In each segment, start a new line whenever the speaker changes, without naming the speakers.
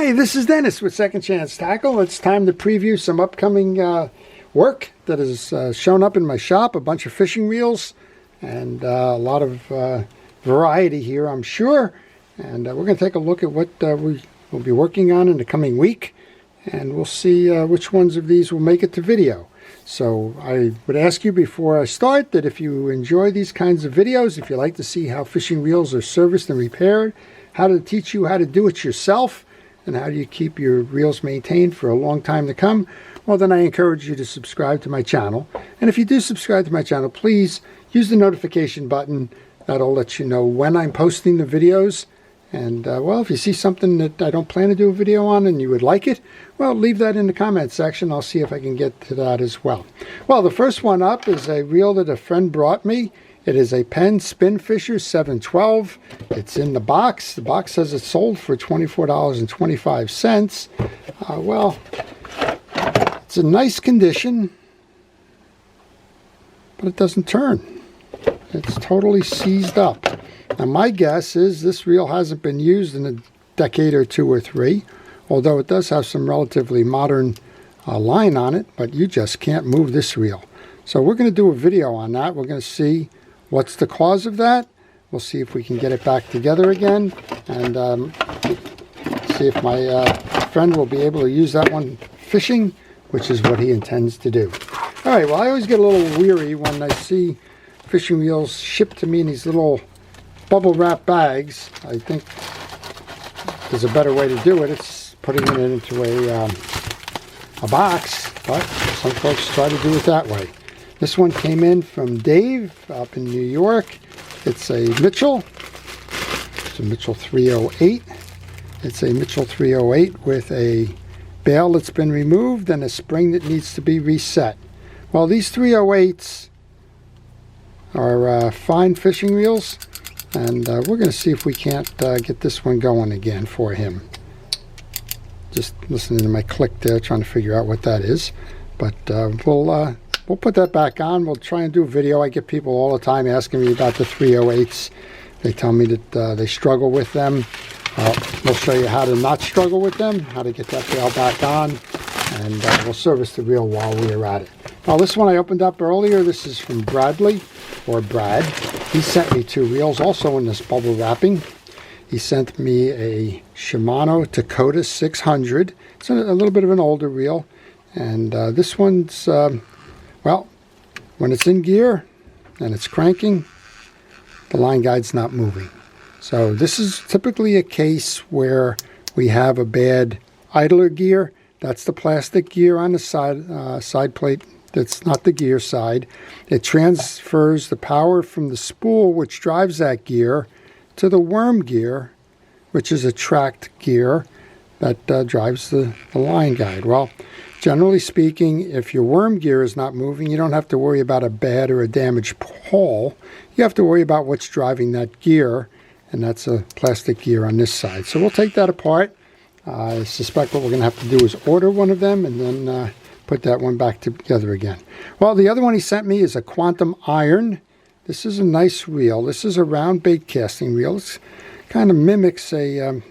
Hi, this is Dennis with Second Chance Tackle. It's time to preview some upcoming work that has shown up in my shop. A bunch of fishing reels and a lot of variety here, I'm sure. And we're going to take a look at what we will be working on in the coming week. And we'll see which ones of these will make it to video. So I would ask you before I start that if you enjoy these kinds of videos, if you like to see how fishing reels are serviced and repaired, how to teach you how to do it yourself, and how do you keep your reels maintained for a long time to come, well, then I encourage you to subscribe to my channel. And if you do subscribe to my channel, please use the notification button. That'll let you know when I'm posting the videos. And, well, if you see something that I don't plan to do a video on and you would like it, well, leave that in the comment section. I'll see if I can get to that as well. Well, the first one up is a reel that a friend brought me. It is a Penn Spinfisher 712. It's in the box. The box says it's sold for $24.25. Well, it's in nice condition, but it doesn't turn. It's totally seized up. Now, my guess is this reel hasn't been used in a decade or two or three, although it does have some relatively modern line on it, but you just can't move this reel. So we're going to do a video on that. We're going to see what's the cause of that. We'll see if we can get it back together again, and see if my friend will be able to use that one fishing, which is what he intends to do. All right, well, I always get a little weary when I see fishing reels shipped to me in these little bubble wrap bags. I think there's a better way to do it. It's putting it into a box, but some folks try to do it that way. This one came in from Dave up in New York. It's a Mitchell. It's a Mitchell 308. It's a Mitchell 308 with a bail that's been removed and a spring that needs to be reset. Well, these 308s are fine fishing reels, and we're going to see if we can't get this one going again for him. Just listening to my click there, trying to figure out what that is. But we'll put that back on. We'll try and do a video. I get people all the time asking me about the 308s. They tell me that they struggle with them. We'll show you how to not struggle with them, how to get that bail back on, and we'll service the reel while we are at it. Now, this one I opened up earlier. This is from Bradley, or Brad. He sent me two reels, also in this bubble wrapping. He sent me a Shimano Dakota 600. It's a little bit of an older reel, and this one's well, when it's in gear and it's cranking, the line guide's not moving. So this is typically a case where we have a bad idler gear. That's the plastic gear on the side plate. That's not the gear side. It transfers the power from the spool, which drives that gear, to the worm gear, which is a tracked gear that drives the line guide. Well, generally speaking, if your worm gear is not moving, you don't have to worry about a bad or a damaged pawl. You have to worry about what's driving that gear, and that's a plastic gear on this side. So we'll take that apart. I suspect what we're going to have to do is order one of them and then put that one back together again. Well, the other one he sent me is a Quantum Iron. This is a nice reel. This is a round bait casting reel. It kind of mimics a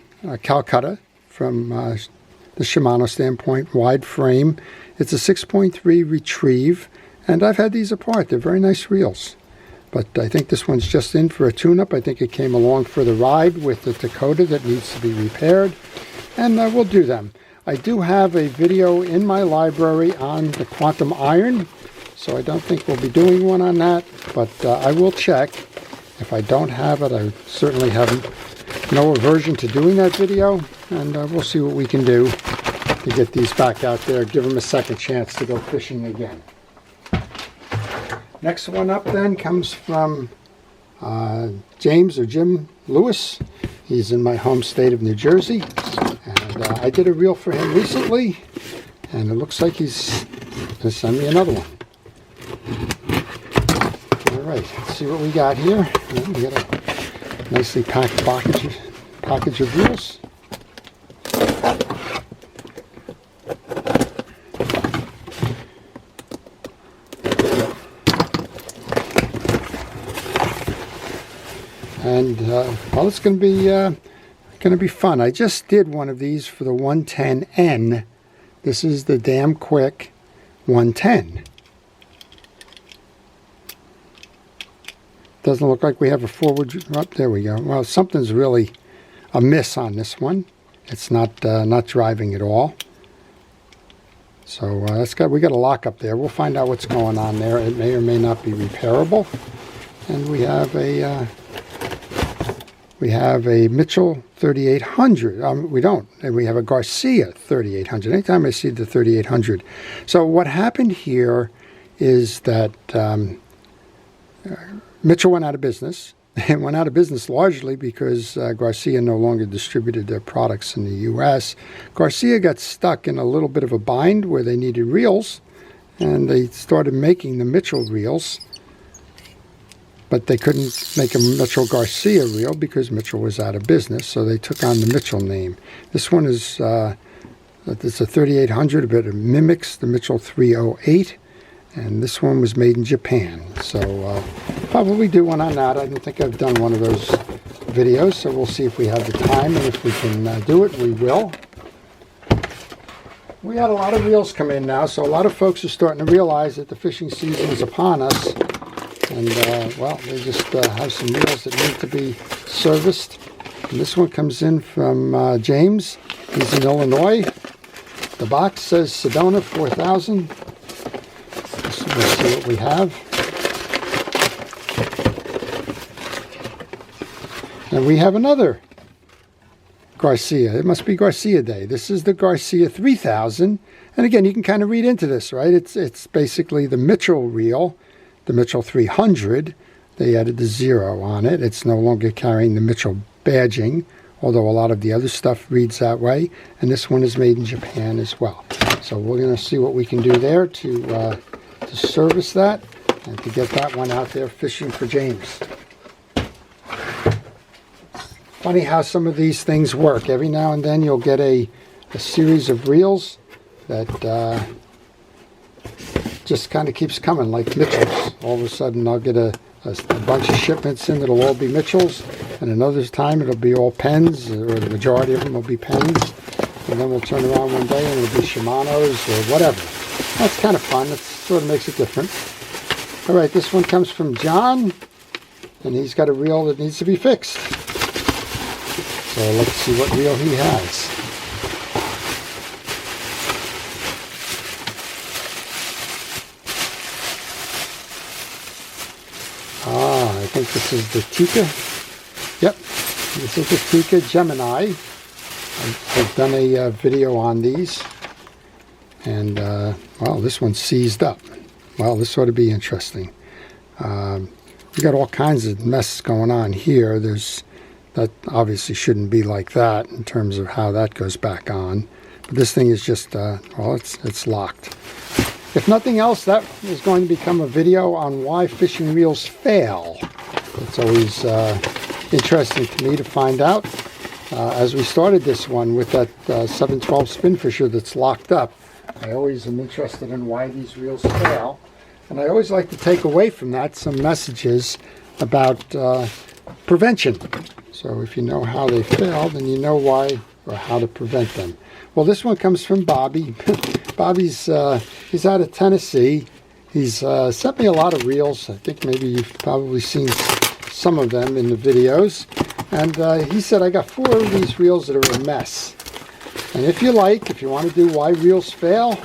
Calcutta from the Shimano standpoint, wide frame. It's a 6.3 retrieve, and I've had these apart. They're very nice reels. But I think this one's just in for a tune-up. I think it came along for the ride with the Dakota that needs to be repaired, and we'll do them. I do have a video in my library on the Quantum Iron, so I don't think we'll be doing one on that, but I will check. If I don't have it, I certainly have no aversion to doing that video, and we'll see what we can do to get these back out there, give them a second chance to go fishing again. Next one up then comes from James or Jim Lewis. He's in my home state of New Jersey, and I did a reel for him recently, and it looks like he's going to send me another one. All right, let's see what we got here. We got a nicely packed package of reels. And well, it's going to be Going to be fun. I just did one of these for the 110N. This is the Damn Quick 110. Doesn't look like we have a forward. Oh, there we go. Well, something's really amiss on this one. It's not driving at all. So we got a lock up there. We'll find out what's going on there. It may or may not be repairable. And we have a Mitchell 3800. We don't. And we have a Garcia 3800. Anytime I see the 3800. So what happened here is that Mitchell went out of business. It went out of business largely because Garcia no longer distributed their products in the U.S. Garcia got stuck in a little bit of a bind where they needed reels, and they started making the Mitchell reels, but they couldn't make a Mitchell Garcia reel because Mitchell was out of business, so they took on the Mitchell name. This one is it's a 3800, but it mimics the Mitchell 308. And this one was made in Japan, so probably do one on that. I don't think I've done one of those videos, so we'll see if we have the time, and if we can do it, we will. We had a lot of reels come in now, so a lot of folks are starting to realize that the fishing season is upon us. And, well, they just have some reels that need to be serviced. And this one comes in from James. He's in Illinois. The box says Sedona 4000. Let's see what we have. And we have another Garcia. It must be Garcia Day. This is the Garcia 3000. And again, you can kind of read into this, right? It's basically the Mitchell reel, the Mitchell 300. They added the 0 on it. It's no longer carrying the Mitchell badging, although a lot of the other stuff reads that way. And this one is made in Japan as well. So we're going to see what we can do there to service that and to get that one out there fishing for James. Funny how some of these things work. Every now and then you'll get a series of reels that just kind of keeps coming, like Mitchell's. All of a sudden I'll get a bunch of shipments in that'll all be Mitchell's, and another time it'll be all Penns, or the majority of them will be Penns, and then we'll turn around one day and it'll be Shimano's or whatever. That's kind of fun. It sort of makes it different. All right, this one comes from John, and he's got a reel that needs to be fixed. So let's see what reel he has. I think this is the Tikka. Yep, this is the Tikka Gemini. I've done a video on these. And, well, this one's seized up. Well, this ought to be interesting. We got all kinds of mess going on here. That obviously shouldn't be like that in terms of how that goes back on. But this thing is just, well, it's locked. If nothing else, that is going to become a video on why fishing reels fail. It's always interesting to me to find out. As we started this one with that 712 spin fisher that's locked up, I always am interested in why these reels fail. And I always like to take away from that some messages about prevention. So if you know how they fail, then you know why or how to prevent them. Well, this one comes from Bobby. Bobby's he's out of Tennessee. He's sent me a lot of reels. I think maybe you've probably seen some of them in the videos. And he said, I got 4 of these reels that are a mess. And if you want to do why reels fail,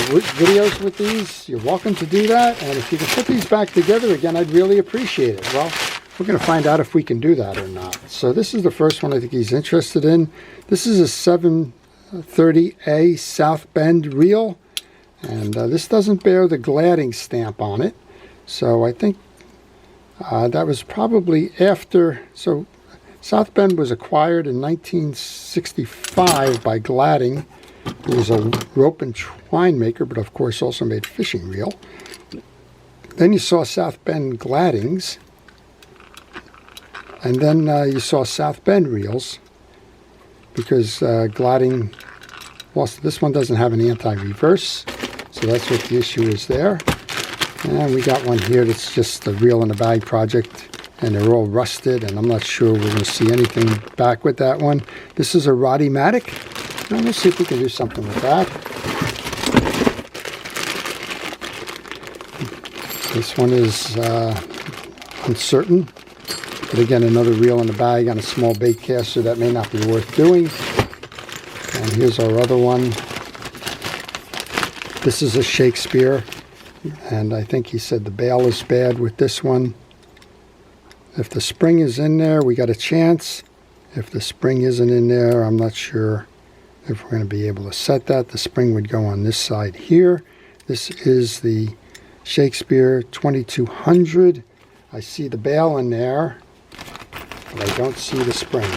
videos with these, you're welcome to do that. And if you can put these back together again, I'd really appreciate it. Well, we're going to find out if we can do that or not. So this is the first one I think he's interested in. This is a 730A South Bend reel. And this doesn't bear the Gladding stamp on it. So I think that was probably after. So South Bend was acquired in 1965 by Gladding. He was a rope and twine maker, but of course also made fishing reel. Then you saw South Bend Gladdings. And then you saw South Bend reels, because Gladding lost. This one doesn't have an anti-reverse, so that's what the issue is there. And we got one here that's just the Reel in a Bag project, and they're all rusted, and I'm not sure we're going to see anything back with that one. This is a Rodimatic. Now let's see if we can do something with that. This one is uncertain, but again, another reel in the bag on a small bait caster that may not be worth doing. And here's our other one. This is a Shakespeare, and I think he said the bail is bad with this one. If the spring is in there, we got a chance. If the spring isn't in there, I'm not sure if we're going to be able to set that. The spring would go on this side here. This is the Shakespeare 2200. I see the bail in there, but I don't see the spring.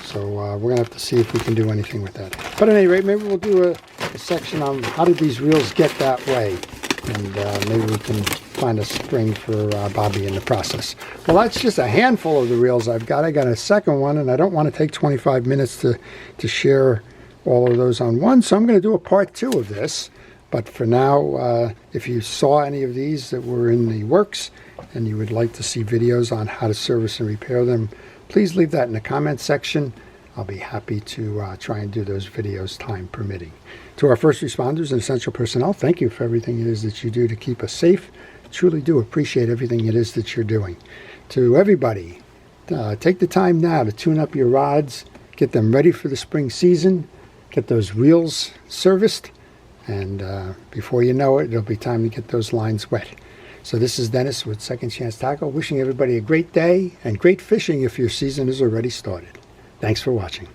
So we're going to have to see if we can do anything with that. But at any rate, maybe we'll do a section on how did these reels get that way. And maybe we can find a spring for Bobby in the process. Well, that's just a handful of the reels I've got. I got a second one, and I don't want to take 25 minutes to share all of those on one. So I'm going to do a part 2 of this. But for now, if you saw any of these that were in the works and you would like to see videos on how to service and repair them, please leave that in the comment section. I'll be happy to try and do those videos, time permitting. To our first responders and essential personnel, thank you for everything it is that you do to keep us safe. Truly do appreciate everything it is that you're doing. To everybody, take the time now to tune up your rods, get them ready for the spring season, get those reels serviced, and before you know it, it'll be time to get those lines wet. So this is Dennis with Second Chance Tackle, wishing everybody a great day and great fishing if your season is already started. Thanks for watching.